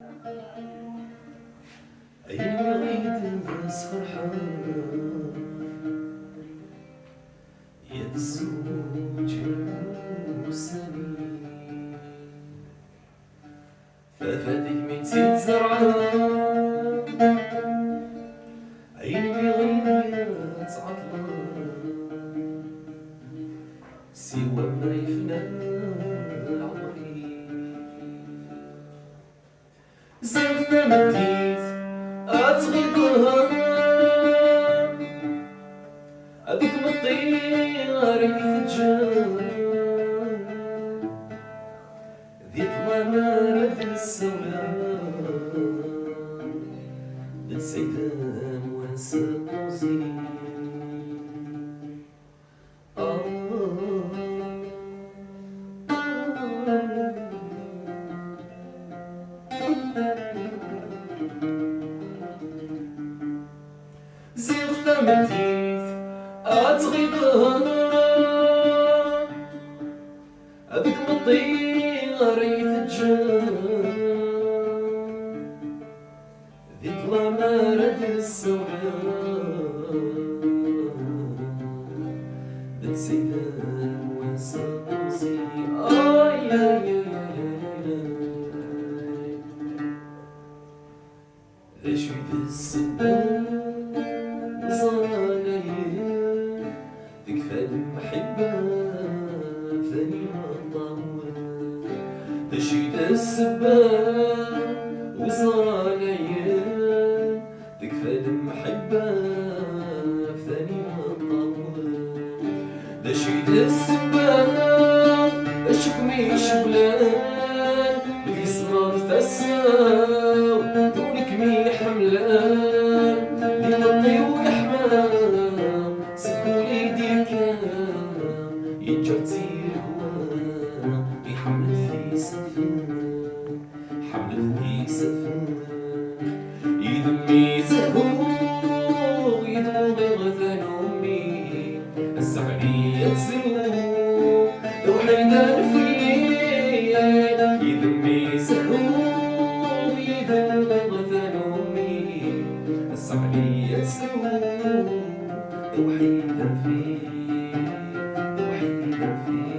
أيني غيد الناس فرحان يا الزوج المسلمين ففاتك من زيت زرعان أيني غيد الناس عطلان سوى ما يفنى العمري زرنا مديت أتغيبها أبيك مطير يتجان ذي طلامة السولان بالسيدان وانسى قوزين زيغ ثمتيث أتغيبها أبيك مطير يتجان ذي ظلامة السودان بالسيدان وانسى قوزي آي آي ليش في السبان زانية تكفى المحبة ثاني مطول تشيد السبان وزانية تكفى المحبة ثاني مطول تشيد السبان الشكمي شبلان بيسمر تساو دونك مي حملان لنطي ويحمام سكولي ديكان ينجرتي هوان يحمل في سفان حمل في سفان يدمي زهور يدمي غثان أمي السعدية تسلو لو حيدان فيه يدمي زهور يدمي غثان أمي السعدية تسلو لو حيدان فيه لو حيدان فيه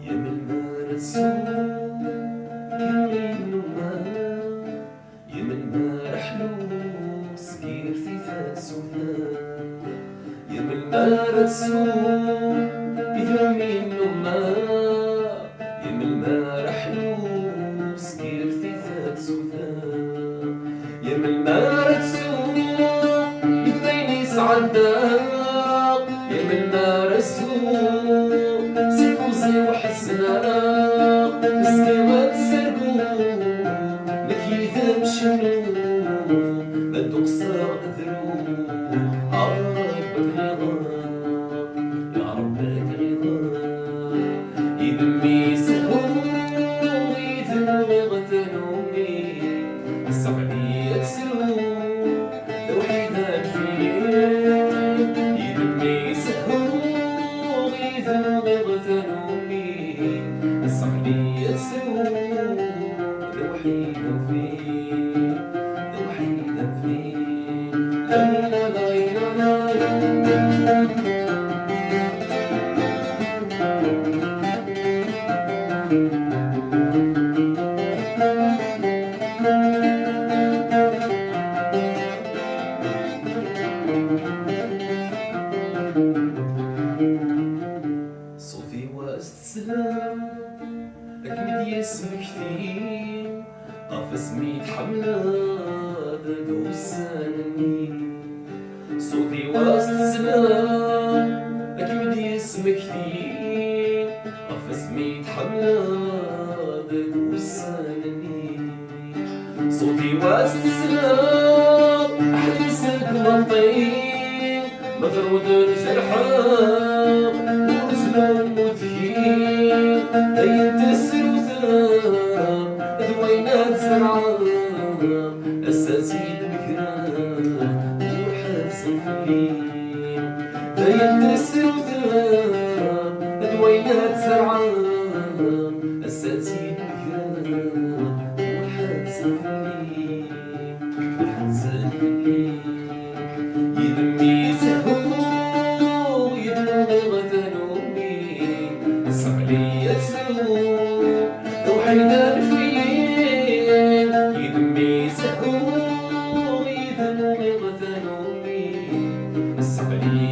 يا من مرسوم كمين وما يا من مرحلو سكير في فاسوثان يا من مرسوم يثمين وما يا من مرحلو سكير في فاسوثان يا من مرسوم يثمين سعداق يا من مرسوم سيفوزي وحسناق مسكيوات سرقو نكيثم شنو بدو قصر ذرو ربك غضا يا ربك غضا يدمي سهو يدمي غثن أمي السعدية تسلو لو حيدان فيه يدمي سهو يدمي غثن أمي السعدية تسلو لو حيدان فيه لو حيدان فيه لا لا لا لا صوتي واستسلام أكمد يسم كثير قفز ميت حملة دوسانني صوتي واستسلام أكمد يسم كثير قفز ميت حملة دوسانني صوتي واستسلام أحدث المطير مفرود الجرحان ورسل مذهين دايت السلوثان دوينات زرعان أساسي المكران وحاسن سفلي باين السوداء دوينات زرعة الساتين وحاسفني حاسفني يدمي زهو يدمي غثنومي صقلي يسلو وحيدان فيه يدمي زهو يدمي غثنومي صقلي